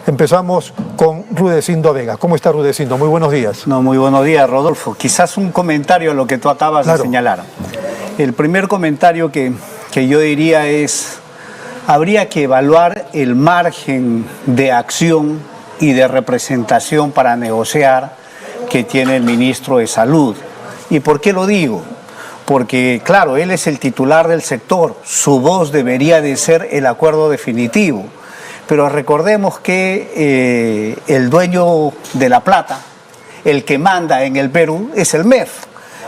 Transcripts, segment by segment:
Empezamos con Rudecindo Vega. ¿Cómo está Rudecindo? Muy buenos días. No, muy buenos días, Rodolfo. Quizás un comentario a lo que tú acabas de señalar. El primer comentario que yo diría es, habría que evaluar el margen de acción y de representación para negociar que tiene el ministro de Salud. ¿Y por qué lo digo? Porque, claro, él es el titular del sector, su voz debería de ser el acuerdo definitivo. Pero recordemos que el dueño de la plata, el que manda en el Perú, es el MEF.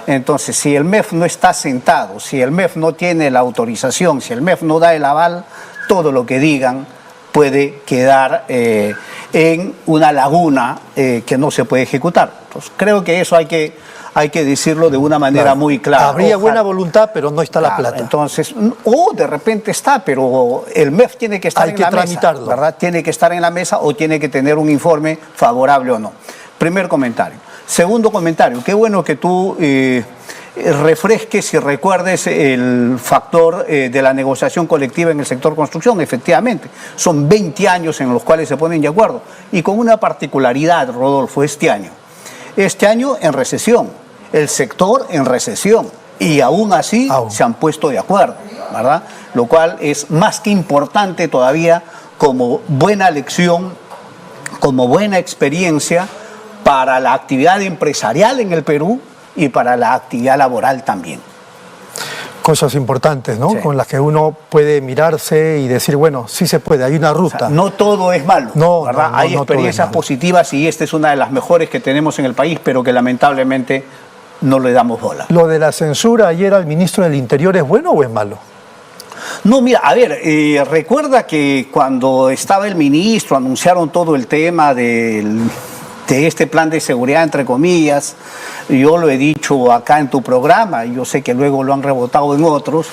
Entonces, si el MEF no está sentado, si el MEF no tiene la autorización, si el MEF no da el aval, todo lo que digan puede quedar en una laguna que no se puede ejecutar. Entonces, creo que eso hay que decirlo de una manera muy clara. Habría buena voluntad, pero no está la plata. Entonces, o de repente está, pero el MEF tiene que estar en la mesa, ¿verdad? Tiene que estar en la mesa o tiene que tener un informe favorable o no. Primer comentario. Segundo comentario, qué bueno que tú refresques y recuerdes el factor de la negociación colectiva en el sector construcción. Efectivamente, son 20 años en los cuales se ponen de acuerdo. Y con una particularidad, Rodolfo, este año en recesión, el sector en recesión, y aún así se han puesto de acuerdo, ¿verdad? Lo cual es más que importante todavía como buena lección, como buena experiencia para la actividad empresarial en el Perú y para la actividad laboral también. Cosas importantes, ¿no? Sí. Con las que uno puede mirarse y decir, bueno, sí se puede, hay una ruta. O sea, no todo es malo, ¿verdad? Hay experiencias positivas y esta es una de las mejores que tenemos en el país, pero que lamentablemente no le damos bola. ¿Lo de la censura ayer al ministro del Interior es bueno o es malo? No, mira, a ver, recuerda que cuando estaba el ministro anunciaron todo el tema de este plan de seguridad, entre comillas. Yo lo he dicho acá en tu programa, yo sé que luego lo han rebotado en otros,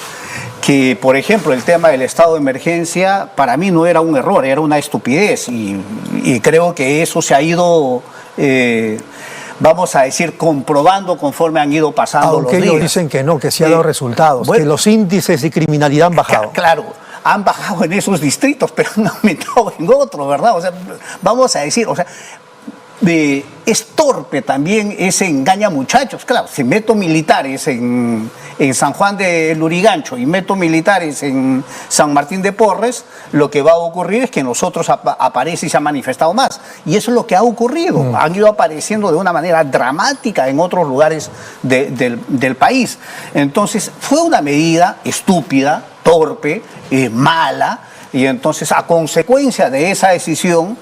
que por ejemplo el tema del estado de emergencia para mí no era un error, era una estupidez y creo que eso se ha ido, vamos a decir, comprobando conforme han ido pasando los días. Aunque ellos dicen que no, que sí ha dado resultados, bueno, que los índices de criminalidad han bajado. Claro, han bajado en esos distritos, pero han aumentado en otros, ¿verdad? O sea, vamos a decir, o sea, es torpe también ese engaña muchachos. Claro, si meto militares en San Juan de Lurigancho y meto militares en San Martín de Porres, lo que va a ocurrir es que nosotros aparece y se ha manifestado más. Y eso es lo que ha ocurrido. Han ido apareciendo de una manera dramática en otros lugares del país. Entonces, fue una medida estúpida, torpe, mala, y entonces a consecuencia de esa decisión,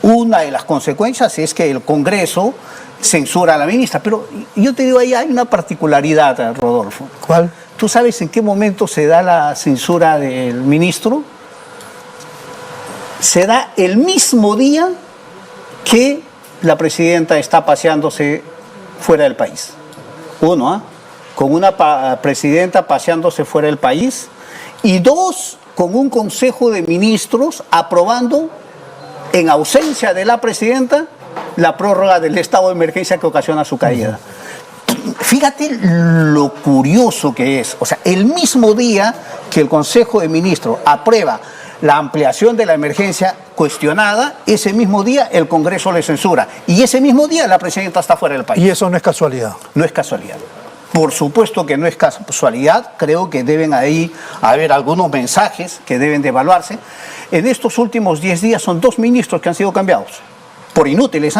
una de las consecuencias es que el Congreso censura a la ministra. Pero yo te digo, ahí hay una particularidad, Rodolfo. ¿Cuál? ¿Tú sabes en qué momento se da la censura del ministro? Se da el mismo día que la presidenta está paseándose fuera del país. Uno, con una presidenta paseándose fuera del país, y dos, con un consejo de ministros aprobando, en ausencia de la presidenta, la prórroga del estado de emergencia que ocasiona su caída. Fíjate lo curioso que es. O sea, el mismo día que el Consejo de Ministros aprueba la ampliación de la emergencia cuestionada, ese mismo día el Congreso le censura. Y ese mismo día la presidenta está fuera del país. ¿Y eso no es casualidad? No es casualidad. Por supuesto que no es casualidad, creo que deben ahí haber algunos mensajes que deben de evaluarse. En estos últimos 10 días son 2 ministros que han sido cambiados, por inútiles,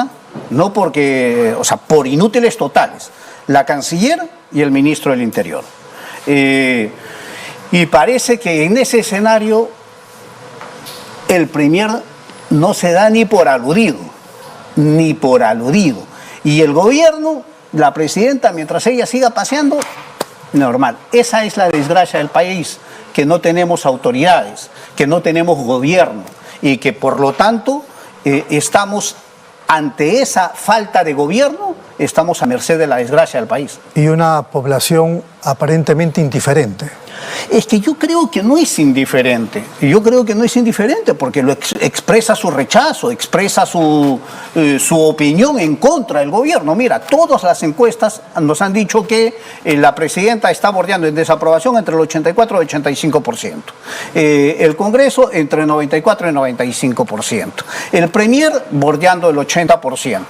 no porque, o sea, por inútiles totales, la canciller y el ministro del Interior. Y parece que en ese escenario el premier no se da ni por aludido, y el gobierno, la presidenta, mientras ella siga paseando, normal. Esa es la desgracia del país, que no tenemos autoridades, que no tenemos gobierno y que por lo tanto estamos ante esa falta de gobierno, estamos a merced de la desgracia del país. Y una población aparentemente indiferente. Es que yo creo que no es indiferente. Yo creo que no es indiferente porque lo expresa su rechazo, expresa su opinión en contra del gobierno. Mira, todas las encuestas nos han dicho que la presidenta está bordeando en desaprobación entre el 84 y el 85%. El Congreso entre 94 y 95%. El Premier bordeando el 80%.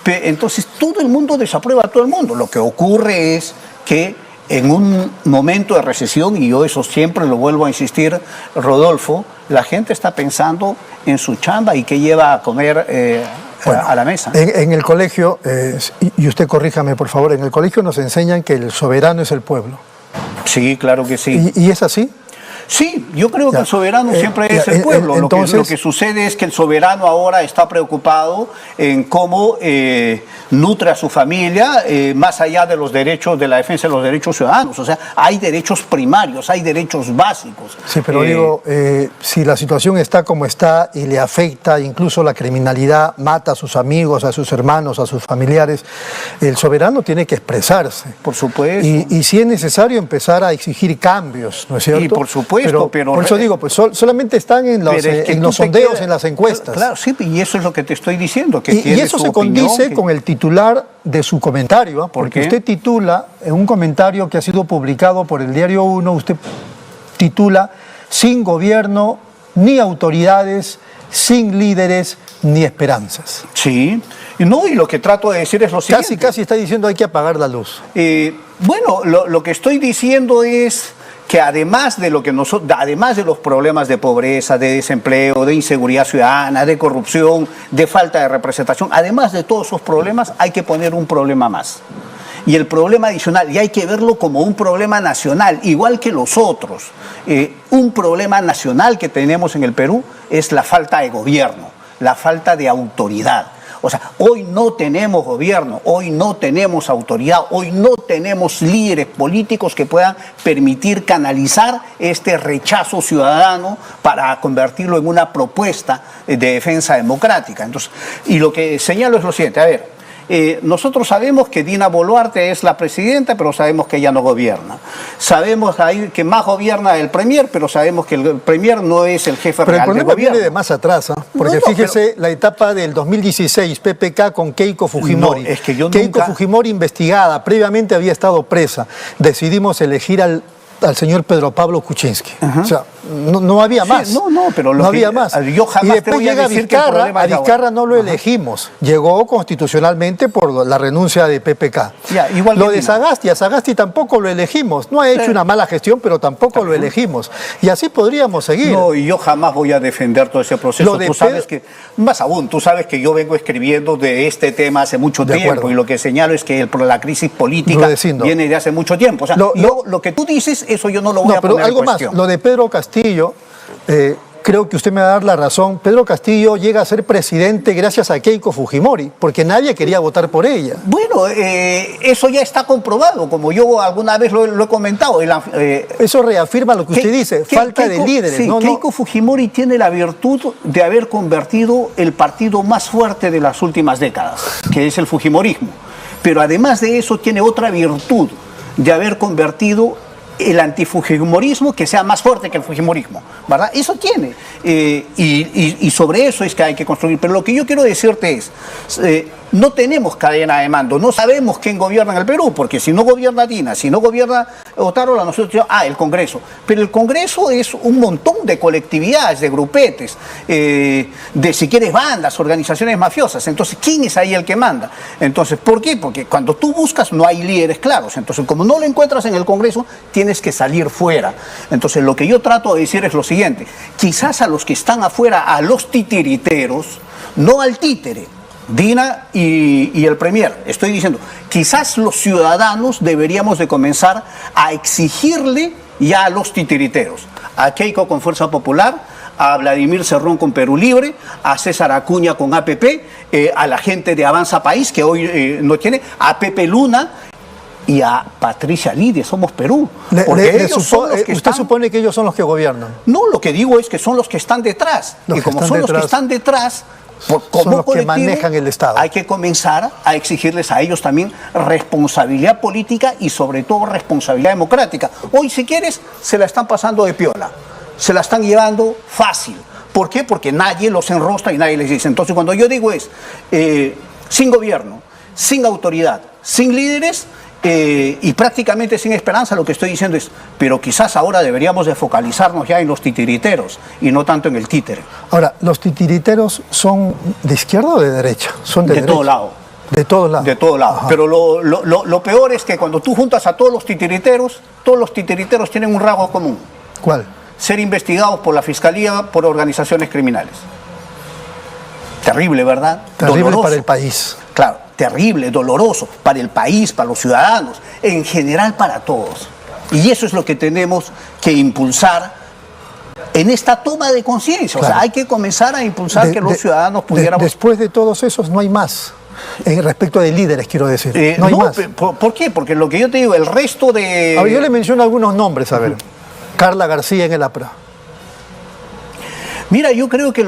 Entonces todo el mundo desaprueba a todo el mundo. Lo que ocurre es que en un momento de recesión, y yo eso siempre lo vuelvo a insistir, Rodolfo, la gente está pensando en su chamba y qué lleva a comer a la mesa. En el colegio, y usted corríjame por favor, en el colegio nos enseñan que el soberano es el pueblo. Sí, claro que sí. ¿Y es así? Sí, yo creo que el soberano siempre es el pueblo. Entonces, lo que sucede es que el soberano ahora está preocupado en cómo nutre a su familia, más allá de los derechos, de la defensa de los derechos ciudadanos. O sea, hay derechos primarios, hay derechos básicos. Sí, pero digo, si la situación está como está y le afecta, incluso la criminalidad mata a sus amigos, a sus hermanos, a sus familiares, el soberano tiene que expresarse. Por supuesto. Y si es necesario empezar a exigir cambios, ¿no es cierto? Y por supuesto. Pero por eso digo, pues solamente están en los sondeos, en las encuestas. Claro, sí, y eso es lo que te estoy diciendo. Que y eso se condice con el titular de su comentario, porque usted titula, en un comentario que ha sido publicado por el Diario 1, usted titula, sin gobierno ni autoridades, sin líderes ni esperanzas. Sí, y lo que trato de decir es lo siguiente. Casi está diciendo hay que apagar la luz. Bueno, lo que estoy diciendo es que además de los problemas de pobreza, de desempleo, de inseguridad ciudadana, de corrupción, de falta de representación, además de todos esos problemas, hay que poner un problema más. Y el problema adicional, y hay que verlo como un problema nacional, igual que los otros. Un problema nacional que tenemos en el Perú es la falta de gobierno, la falta de autoridad. O sea, hoy no tenemos gobierno, hoy no tenemos autoridad, hoy no tenemos líderes políticos que puedan permitir canalizar este rechazo ciudadano para convertirlo en una propuesta de defensa democrática. Entonces, y lo que señalo es lo siguiente, a ver, nosotros sabemos que Dina Boluarte es la presidenta, pero sabemos que ella no gobierna. Sabemos ahí que más gobierna el Premier, pero sabemos que el Premier no es el jefe real del gobierno. Pero el problema viene de más atrás, porque fíjese la etapa del 2016, PPK con Keiko Fujimori. Es que Keiko Fujimori investigada, previamente había estado presa. Decidimos elegir al señor Pedro Pablo Kuczynski. O sea, no había más. Sí, pero no había más. Yo jamás y después llega Vizcarra, a Vizcarra no lo elegimos. Llegó constitucionalmente por la renuncia de PPK. Igual lo de Sagasti, a Sagasti tampoco lo elegimos. No ha hecho una mala gestión, pero tampoco lo elegimos. Y así podríamos seguir. No, y yo jamás voy a defender todo ese proceso. Tú sabes que, más aún, tú sabes que yo vengo escribiendo de este tema hace mucho tiempo, y lo que señalo es que la crisis política viene de hace mucho tiempo. O sea, lo que tú dices, eso yo no lo voy a poner en cuestión. Más, lo de Pedro Castillo, creo que usted me va a dar la razón. Pedro Castillo llega a ser presidente gracias a Keiko Fujimori, porque nadie quería votar por ella. Bueno, eso ya está comprobado, como yo alguna vez lo he comentado. Eso reafirma lo que usted dice, falta de líderes. Sí, Keiko Fujimori tiene la virtud de haber convertido el partido más fuerte de las últimas décadas, que es el fujimorismo. Pero además de eso tiene otra virtud, de haber convertido el antifujimorismo que sea más fuerte que el fujimorismo, ¿verdad? Eso tiene. Y sobre eso es que hay que construir. Pero lo que yo quiero decirte es, no tenemos cadena de mando, no sabemos quién gobierna en el Perú, porque si no gobierna Dina, si no gobierna Otárola, nosotros decimos, el Congreso. Pero el Congreso es un montón de colectividades, de grupetes, de, si quieres, bandas, organizaciones mafiosas. Entonces, ¿quién es ahí el que manda? Entonces, ¿por qué? Porque cuando tú buscas no hay líderes claros. Entonces, como no lo encuentras en el Congreso, tienes que salir fuera. Entonces, lo que yo trato de decir es lo siguiente: quizás a los que están afuera, a los titiriteros, no al títere, Dina y el Premier, estoy diciendo, quizás los ciudadanos deberíamos de comenzar a exigirle ya a los titiriteros, a Keiko con Fuerza Popular, a Vladimir Cerrón con Perú Libre, a César Acuña con APP, a la gente de Avanza País, que hoy no tiene, a Pepe Luna y a Patricia Lidia, Somos Perú. Porque ¿usted supone que ellos son los que gobiernan? No, lo que digo es que son los que están detrás. Y como son los que están detrás, son los que manejan el Estado. Hay que comenzar a exigirles a ellos también responsabilidad política y sobre todo responsabilidad democrática. Hoy, si quieres, se la están pasando de piola, se la están llevando fácil. ¿Por qué? Porque nadie los enrostra y nadie les dice. Entonces, cuando yo digo sin gobierno, sin autoridad, sin líderes y prácticamente sin esperanza, lo que estoy diciendo es, pero quizás ahora deberíamos de focalizarnos ya en los titiriteros y no tanto en el títere. Ahora, ¿los titiriteros son de izquierda o de derecha? Son de derecha. Todo lado. De todos lados. De todos lados. Ajá. Pero lo peor es que cuando tú juntas a todos los titiriteros tienen un rasgo común. ¿Cuál? Ser investigados por la Fiscalía por organizaciones criminales. Terrible, ¿verdad? Terrible doloroso. para el país. Claro, terrible, doloroso para el país, para los ciudadanos, en general para todos. Y eso es lo que tenemos que impulsar en esta toma de conciencia. Claro. O sea, hay que comenzar a impulsar que los ciudadanos pudiéramos... Después de todos esos no hay más. Respecto de líderes, quiero decir. No hay más. ¿Por qué? Porque lo que yo te digo, el resto de... A ver, yo le menciono algunos nombres, a ver. Carla García en el APRA. Mira, yo creo que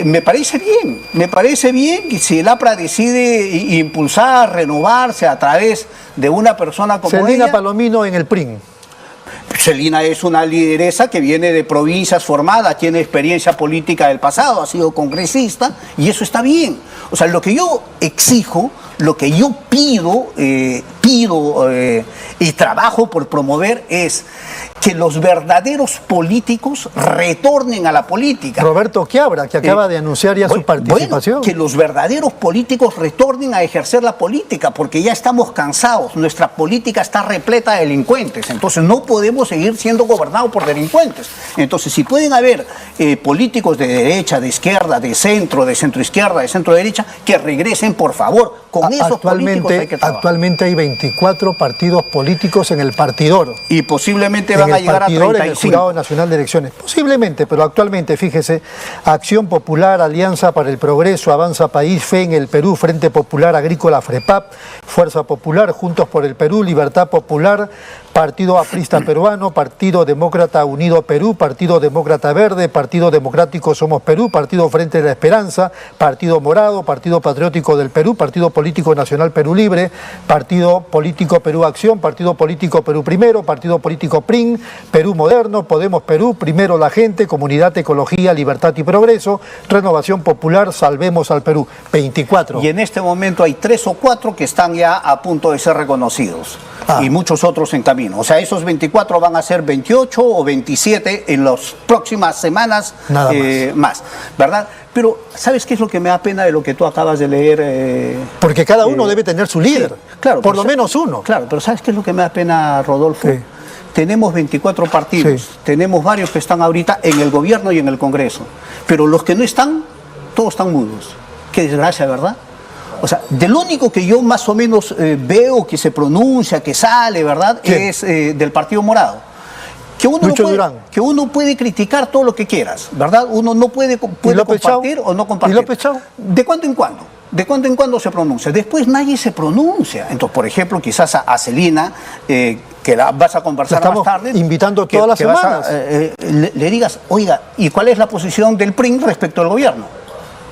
me parece bien que si el APRA decide impulsar, renovarse a través de una persona como Celina ella. Palomino en el PRIN. Celina es una lideresa que viene de provincias formadas, tiene experiencia política del pasado, ha sido congresista y eso está bien. O sea, lo que yo exijo, lo que yo pido y trabajo por promover es que los verdaderos políticos retornen a la política. Roberto Quiabra, que acaba de anunciar ya su participación. Bueno, que los verdaderos políticos retornen a ejercer la política, porque ya estamos cansados. Nuestra política está repleta de delincuentes. Entonces no podemos seguir siendo gobernados por delincuentes. Entonces, si pueden haber políticos de derecha, de izquierda, de centro izquierda, de centro derecha, que regresen, por favor. Con esos políticos hay que trabajar. Actualmente hay 24 partidos políticos en el partidor. Y posiblemente van a llegar a 35. En el Jurado Nacional de Elecciones. Posiblemente, pero actualmente, fíjese, Acción Popular, Alianza para el Progreso, Avanza País, Fe en el Perú, Frente Popular Agrícola FREPAP, Fuerza Popular, Juntos por el Perú, Libertad Popular, Partido Aprista Peruano, Partido Demócrata Unido Perú, Partido Demócrata Verde, Partido Democrático Somos Perú, Partido Frente de la Esperanza, Partido Morado, Partido Patriótico del Perú, Partido Político Nacional Perú Libre, Partido Político Perú Acción, Partido Político Perú Primero, Partido Político PRIN, Perú Moderno, Podemos Perú, Primero la Gente, Comunidad Ecología, Libertad y Progreso, Renovación Popular, Salvemos al Perú. 24. Y en este momento hay 3 o 4 que están ya a punto de ser reconocidos. Y muchos otros en camino. O sea, esos 24 van a ser 28 o 27 en las próximas semanas. Nada más, ¿verdad? Pero, ¿sabes qué es lo que me da pena de lo que tú acabas de leer? Porque cada uno debe tener su líder. Sí, claro. Por lo menos uno. Claro, pero ¿sabes qué es lo que me da pena, Rodolfo? Sí. Tenemos 24 partidos, Sí. tenemos varios que están ahorita en el gobierno y en el Congreso. Pero los que no están, todos están mudos. Qué desgracia, ¿verdad? O sea, del único que yo más o menos veo que se pronuncia, que sale, ¿verdad? ¿Quién? Es del Partido Morado. Que uno puede criticar todo lo que quieras, ¿verdad? Uno no puede compartir o no compartir. ¿Y López Chau? De cuando en cuando se pronuncia. Después nadie se pronuncia. Entonces, por ejemplo, quizás a Celina, que la vas a conversar más tarde. Invitando todas las semanas. Le digas, oiga, ¿y cuál es la posición del PRIN respecto al gobierno?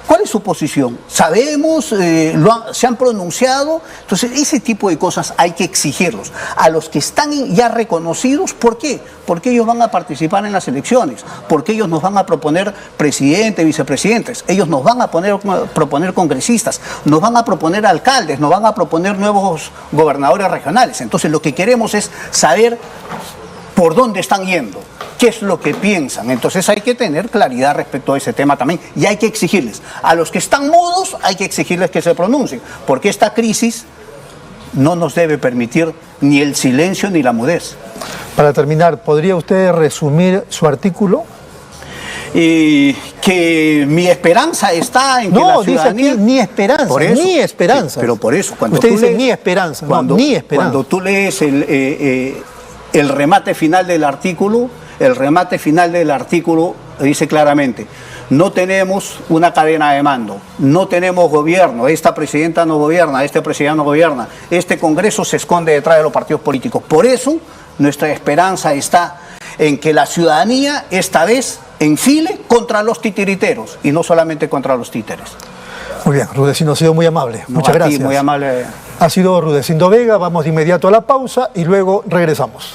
¿Cuál es su posición? ¿Sabemos? ¿Se han pronunciado? Entonces, ese tipo de cosas hay que exigirlos. A los que están ya reconocidos, ¿por qué? Porque ellos van a participar en las elecciones, porque ellos nos van a proponer presidente, vicepresidentes, ellos nos van a proponer congresistas, nos van a proponer alcaldes, nos van a proponer nuevos gobernadores regionales. Entonces, lo que queremos es saber por dónde están yendo. ¿Qué es lo que piensan? Entonces hay que tener claridad respecto a ese tema también y hay que exigirles. A los que están mudos hay que exigirles que se pronuncien, porque esta crisis no nos debe permitir ni el silencio ni la mudez. Para terminar, ¿podría usted resumir su artículo? Que mi esperanza está en que la ciudadanía... Dice aquí ni esperanza, por eso, ni esperanza. Pero por eso, cuando usted tú dice lees, ni esperanza, ni esperanza. Cuando tú lees el remate final del artículo, dice claramente: no tenemos una cadena de mando, no tenemos gobierno, esta presidenta no gobierna, este presidente no gobierna, este Congreso se esconde detrás de los partidos políticos. Por eso nuestra esperanza está en que la ciudadanía esta vez enfile contra los titiriteros y no solamente contra los títeres. Muy bien, Rudecindo ha sido muy amable. No, muchas gracias. Muy amable. Ha sido Rudecindo Vega, vamos de inmediato a la pausa y luego regresamos.